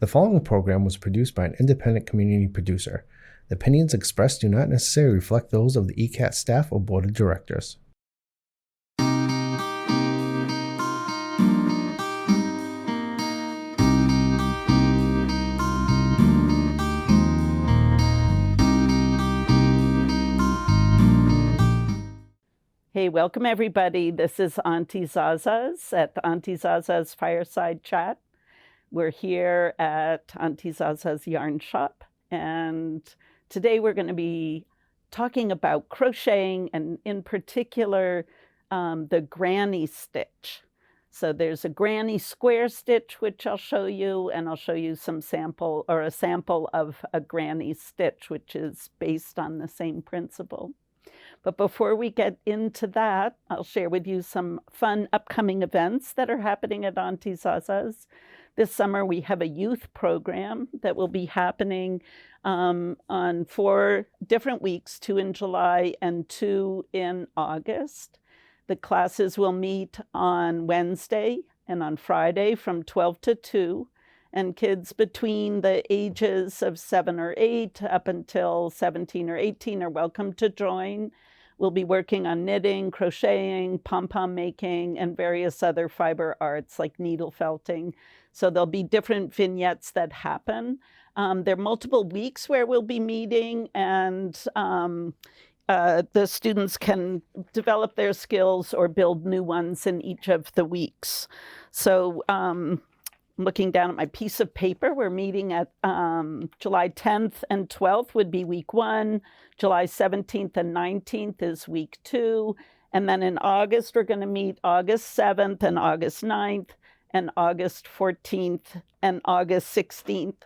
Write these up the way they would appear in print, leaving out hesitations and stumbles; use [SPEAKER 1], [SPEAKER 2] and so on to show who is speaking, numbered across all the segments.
[SPEAKER 1] The following program was produced by an independent community producer. The opinions expressed do not necessarily reflect those of the ECAT staff or board of directors.
[SPEAKER 2] Hey, welcome everybody. This is Auntie Zaza's at Auntie Zaza's Fireside Chat. We're here at Auntie Zaza's Yarn Shop, and today we're going to be talking about crocheting, and in particular, the granny stitch. So there's a granny square stitch, which I'll show you, and I'll show you some sample of a granny stitch, which is based on the same principle. But before we get into that, I'll share with you some fun upcoming events that are happening at Auntie Zaza's. This summer, we have a youth program that will be happening on 4 different weeks, 2 in July and 2 in August. The classes will meet on Wednesday and on Friday from 12 to 2. And kids between the ages of 7 or 8 up until 17 or 18 are welcome to join. We'll be working on knitting, crocheting, pom-pom making, and various other fiber arts like needle felting. So there'll be different vignettes that happen. There are multiple weeks where we'll be meeting, and the students can develop their skills or build new ones in each of the weeks. So looking down at my piece of paper, we're meeting at July 10th and 12th would be week 1. July 17th and 19th is week 2. And then in August, we're going to meet August 7th and August 9th and August 14th and August 16th.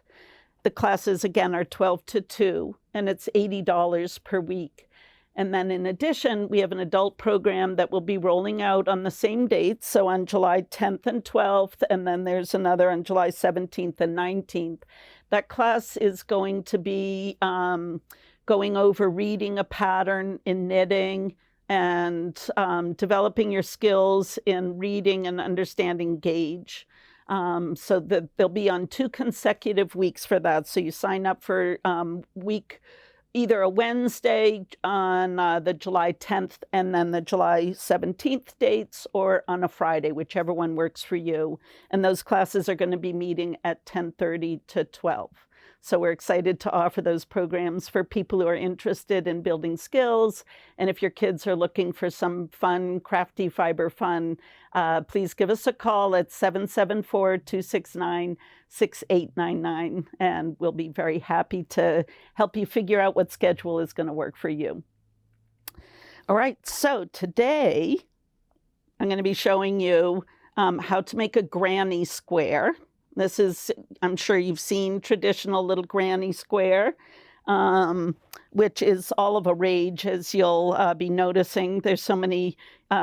[SPEAKER 2] The classes, again, are 12 to 2, and it's $80 per week. And then in addition, we have an adult program that will be rolling out on the same dates, so on July 10th and 12th, and then there's another on July 17th and 19th. That class is going to be going over reading a pattern in knitting and developing your skills in reading and understanding gauge. So that they'll be on 2 consecutive weeks for that. So you sign up for either a Wednesday on the July 10th and then the July 17th dates, or on a Friday, whichever one works for you. And those classes are going to be meeting at 10:30 to 12. So we're excited to offer those programs for people who are interested in building skills. And if your kids are looking for some fun, crafty fiber fun, please give us a call at 774-269-6899. And we'll be very happy to help you figure out what schedule is going to work for you. All right, so today I'm going to be showing you how to make a granny square. This is, I'm sure you've seen traditional little granny square, which is all of a rage, as you'll be noticing. There's so many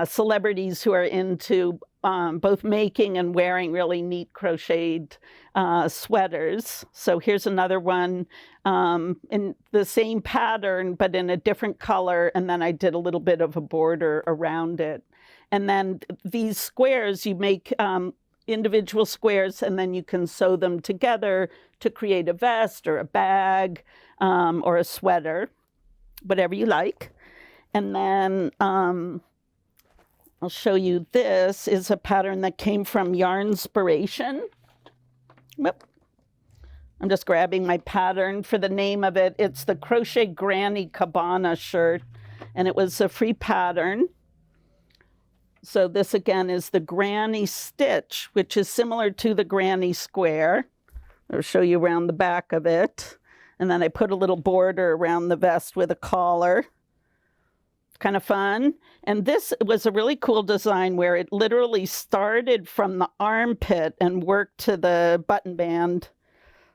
[SPEAKER 2] celebrities who are into both making and wearing really neat crocheted sweaters. So here's another one in the same pattern, but in a different color. And then I did a little bit of a border around it. And then these squares, you make individual squares, and then you can sew them together to create a vest or a bag or a sweater, whatever you like. And then I'll show you, this is a pattern that came from Yarnspiration. Whoop. I'm just grabbing my pattern for the name of it. It's the Crochet Granny Cabana shirt, and it was a free pattern. So this, again, is the granny stitch, which is similar to the granny square. I'll show you around the back of it. And then I put a little border around the vest with a collar. Kind of fun. And this was a really cool design where it literally started from the armpit and worked to the button band.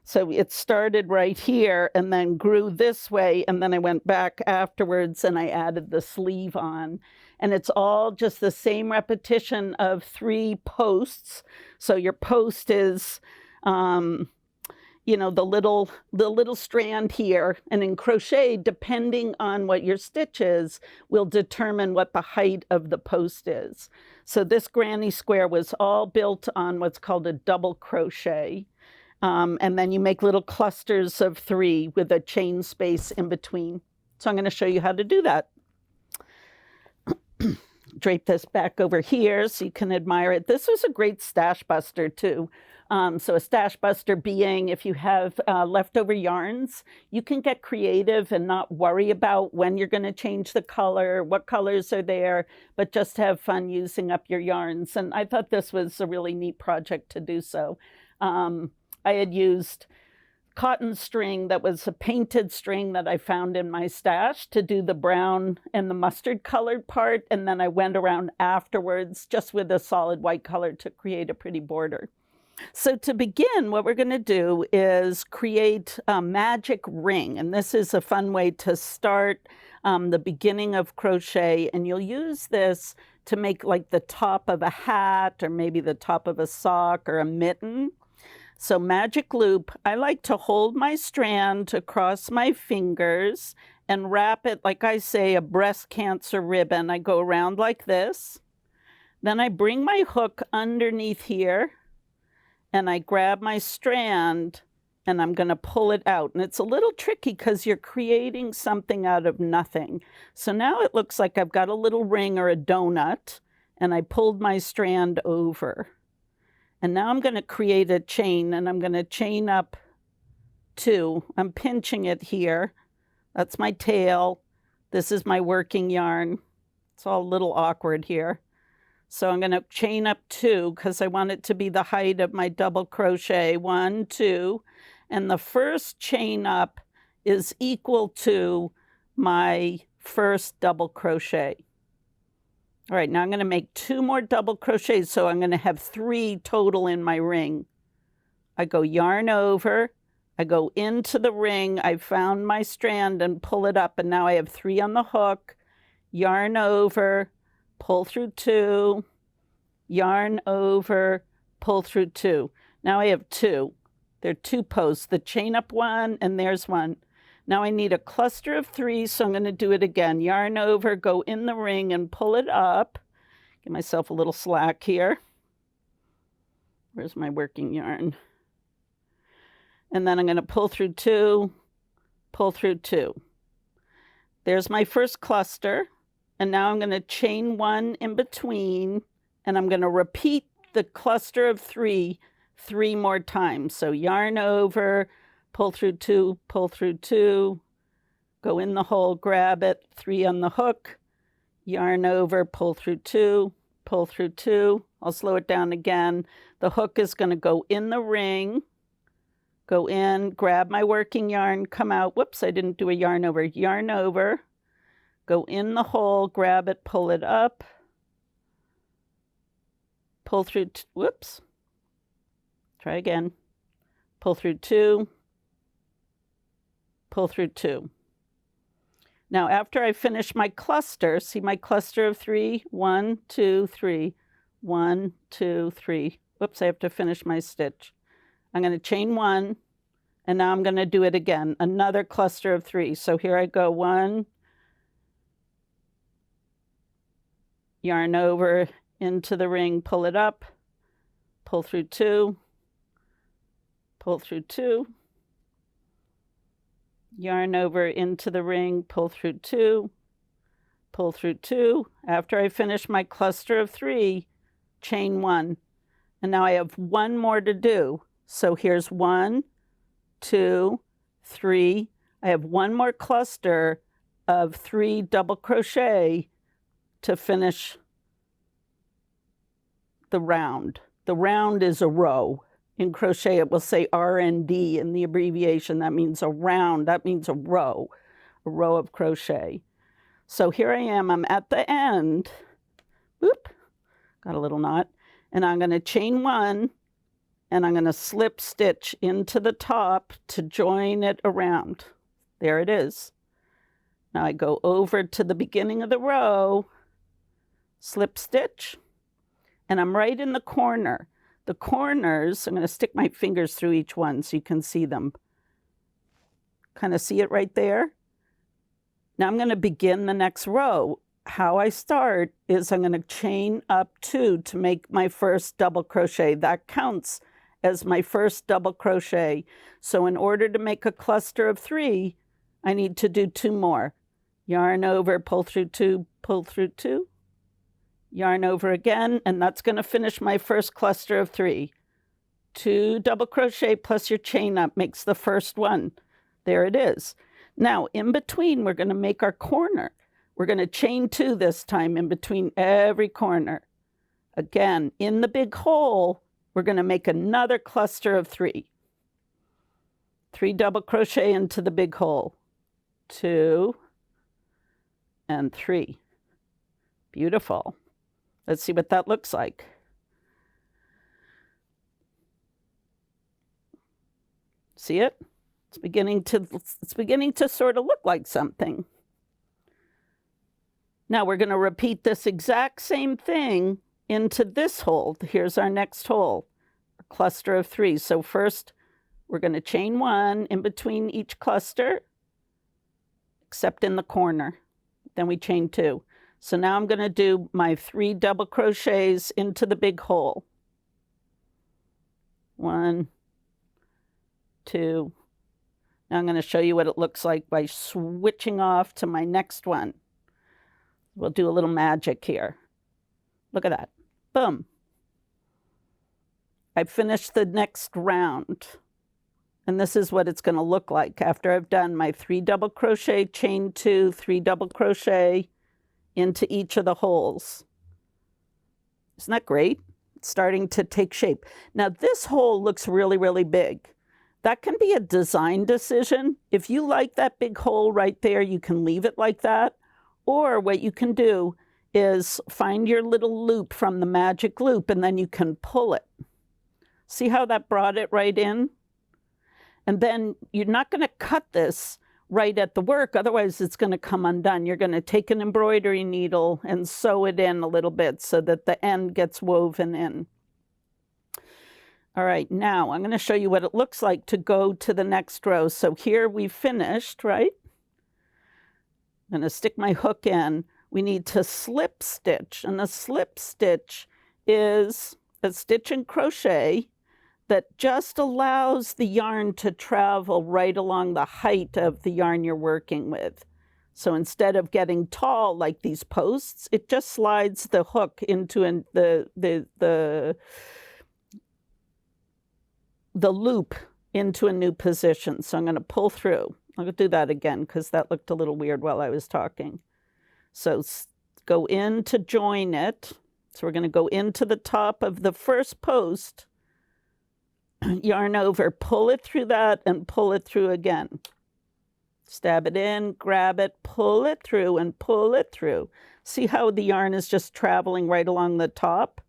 [SPEAKER 2] So it started right here and then grew this way. And then I went back afterwards and I added the sleeve on. And it's all just the same repetition of 3 posts. So your post is, the little strand here. And in crochet, depending on what your stitch is, will determine what the height of the post is. So this granny square was all built on what's called a double crochet. And then you make little clusters of 3 with a chain space in between. So I'm going to show you how to do that. Drape this back over here so you can admire it. This was a great stash buster too. So a stash buster being if you have leftover yarns, you can get creative and not worry about when you're going to change the color, what colors are there, but just have fun using up your yarns. And I thought this was a really neat project to do so. I had used cotton string that was a painted string that I found in my stash to do the brown and the mustard colored part. And then I went around afterwards just with a solid white color to create a pretty border. So to begin, what we're going to do is create a magic ring. And this is a fun way to start the beginning of crochet. And you'll use this to make like the top of a hat or maybe the top of a sock or a mitten. So magic loop, I like to hold my strand across my fingers and wrap it, like I say, a breast cancer ribbon. I go around like this. Then I bring my hook underneath here and I grab my strand and I'm going to pull it out. And it's a little tricky because you're creating something out of nothing. So now it looks like I've got a little ring or a donut and I pulled my strand over. And now I'm going to create a chain and I'm going to chain up 2. I'm pinching it here. That's my tail. This is my working yarn. It's all a little awkward here. So I'm going to chain up 2 because I want it to be the height of my double crochet. 1, 2. And the first chain up is equal to my first double crochet. All right, now I'm going to make 2 more double crochets, so I'm going to have 3 total in my ring. I go yarn over, I go into the ring, I found my strand and pull it up, and now I have 3 on the hook, yarn over, pull through 2, yarn over, pull through 2. Now I have 2. There are 2 posts, the chain up 1, and there's 1. Now I need a cluster of 3, so I'm going to do it again. Yarn over, go in the ring and pull it up. Give myself a little slack here. Where's my working yarn? And then I'm going to pull through 2, pull through 2. There's my first cluster. And now I'm going to chain 1 in between, and I'm going to repeat the cluster of 3 more times. So yarn over, pull through 2, pull through 2, go in the hole, grab it, 3 on the hook, yarn over, pull through 2, pull through 2. I'll slow it down again. The hook is going to go in the ring, go in, grab my working yarn, come out. Whoops, I didn't do a yarn over, go in the hole, grab it, pull it up, pull through, whoops, try again, pull through 2, pull through 2. Now after I finish my cluster, see my cluster of 3, 1, 2, 3, 1, 2, 3. Whoops, I have to finish my stitch. I'm going to chain 1, and now I'm going to do it again, another cluster of 3. So here I go, 1, yarn over into the ring, pull it up, pull through 2, pull through 2, yarn over into the ring, pull through 2, pull through 2. After I finish my cluster of 3, chain 1. And now I have 1 more to do. So here's 1, 2, 3. I have 1 more cluster of 3 double crochet to finish the round. The round is a row. In crochet, it will say R&D in the abbreviation. That means a round. That means a row of crochet. So here I am. I'm at the end. Whoop, got a little knot. And I'm going to chain 1, and I'm going to slip stitch into the top to join it around. There it is. Now I go over to the beginning of the row, slip stitch, and I'm right in the corner. The corners, I'm going to stick my fingers through each one so you can see them. Kind of see it right there? Now I'm going to begin the next row. How I start is I'm going to chain up 2 to make my first double crochet. That counts as my first double crochet. So in order to make a cluster of 3, I need to do 2 more. Yarn over, pull through 2, pull through 2, yarn over again, and that's going to finish my first cluster of 3. 2 double crochet plus your chain up makes the first one. There it is. Now, in between, we're going to make our corner. We're going to chain 2 this time in between every corner. Again, in the big hole, we're going to make another cluster of 3. 3 double crochet into the big hole. 2 and 3. Beautiful. Let's see what that looks like. See it? It's beginning to sort of look like something. Now we're going to repeat this exact same thing into this hole. Here's our next hole, a cluster of 3. So first we're going to chain 1 in between each cluster, except in the corner. Then we chain 2. So now I'm going to do my 3 double crochets into the big hole. 1, 2. Now I'm going to show you what it looks like by switching off to my next one. We'll do a little magic here. Look at that. Boom. I finished the next round. And this is what it's going to look like after I've done my 3 double crochet, chain 2, 3 double crochet into each of the holes. Isn't that great? It's starting to take shape. Now this hole looks really, really big. That can be a design decision. If you like that big hole right there, you can leave it like that. Or what you can do is find your little loop from the magic loop and then you can pull it. See how that brought it right in? And then you're not going to cut this right at the work, otherwise it's going to come undone. You're going to take an embroidery needle and sew it in a little bit so that the end gets woven in. All right, now I'm going to show you what it looks like to go to the next row. So here we've finished, right? I'm going to stick my hook in. We need to slip stitch, and a slip stitch is a stitch and crochet that just allows the yarn to travel right along the height of the yarn you're working with. So instead of getting tall like these posts, it just slides the hook into the loop into a new position. So I'm going to pull through. I'll do that again because that looked a little weird while I was talking. So go in to join it. So we're going to go into the top of the first post, yarn over, pull it through that and pull it through again. Stab it in, grab it, pull it through and pull it through. See how the yarn is just traveling right along the top?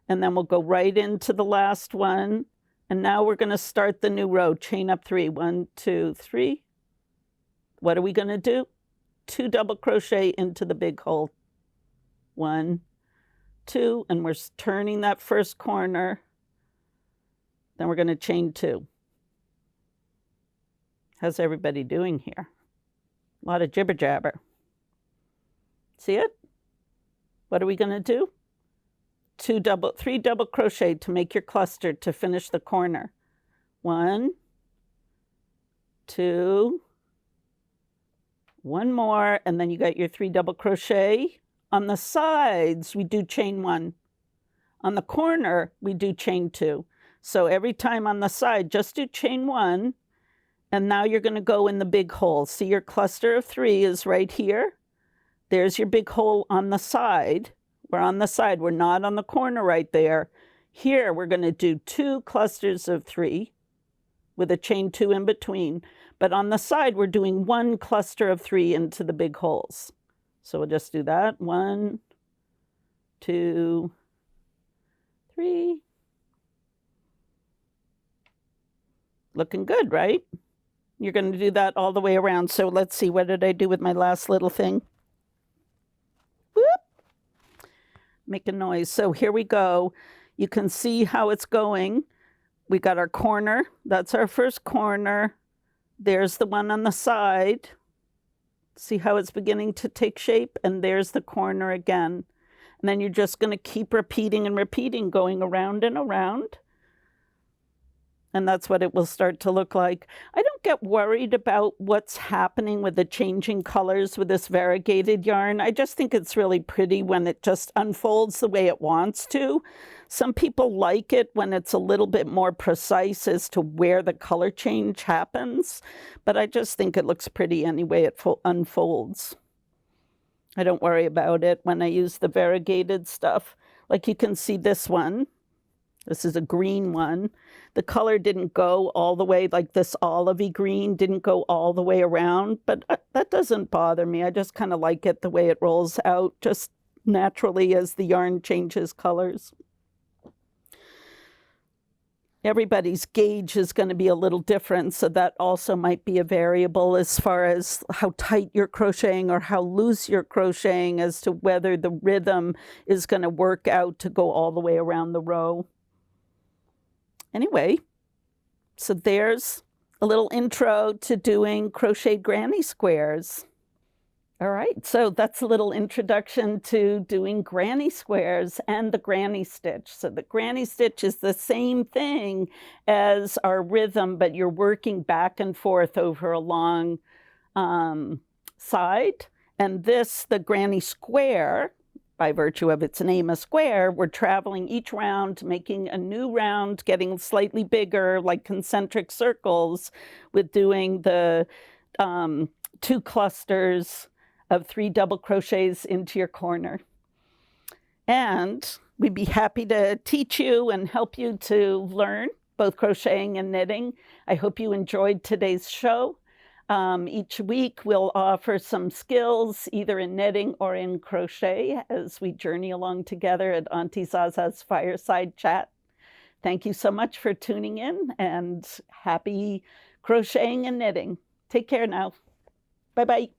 [SPEAKER 2] And then we'll go right into the last one. And now we're going to start the new row, chain up 3. 1, 2, 3. What are we going to do? 2 double crochet into the big hole. 1, 2, and we're turning that first corner. Then we're going to chain 2. How's everybody doing here? A lot of jibber jabber. See it? What are we going to do? 3 double crochet to make your cluster to finish the corner. 1, 2, 1 more, and then you got your 3 double crochet. On the sides, we do chain 1. On the corner, we do chain 2. So every time on the side, just do chain 1, and now you're going to go in the big hole. See, your cluster of 3 is right here. There's your big hole on the side. We're on the side. We're not on the corner right there. Here, we're going to do 2 clusters of 3 with a chain 2 in between. But on the side, we're doing 1 cluster of 3 into the big holes. So we'll just do that. 1, 2, 3. Looking good, right? You're going to do that all the way around. So let's see, what did I do with my last little thing? Whoop! Make a noise. So here we go. You can see how it's going. We got our corner. That's our first corner. There's the one on the side. See how it's beginning to take shape? And there's the corner again. And then you're just going to keep repeating and repeating, going around and around. And that's what it will start to look like. I don't get worried about what's happening with the changing colors with this variegated yarn. I just think it's really pretty when it just unfolds the way it wants to. Some people like it when it's a little bit more precise as to where the color change happens, but I just think it looks pretty any way it unfolds. I don't worry about it when I use the variegated stuff. Like you can see this one. This is a green one. The color didn't go all the way, like this olivey green didn't go all the way around, but that doesn't bother me. I just kind of like it the way it rolls out, just naturally as the yarn changes colors. Everybody's gauge is going to be a little different, so that also might be a variable as far as how tight you're crocheting or how loose you're crocheting as to whether the rhythm is going to work out to go all the way around the row. Anyway, so there's a little intro to doing crocheted granny squares. All right, so that's a little introduction to doing granny squares and the granny stitch. So the granny stitch is the same thing as our rhythm, but you're working back and forth over a long side. And this, the granny square, by virtue of its name, a square, we're traveling each round, making a new round, getting slightly bigger, like concentric circles, with doing the 2 clusters of 3 double crochets into your corner. And we'd be happy to teach you and help you to learn both crocheting and knitting. I hope you enjoyed today's show. Each week we'll offer some skills either in knitting or in crochet as we journey along together at Auntie Zaza's Fireside Chat. Thank you so much for tuning in and happy crocheting and knitting. Take care now. Bye-bye.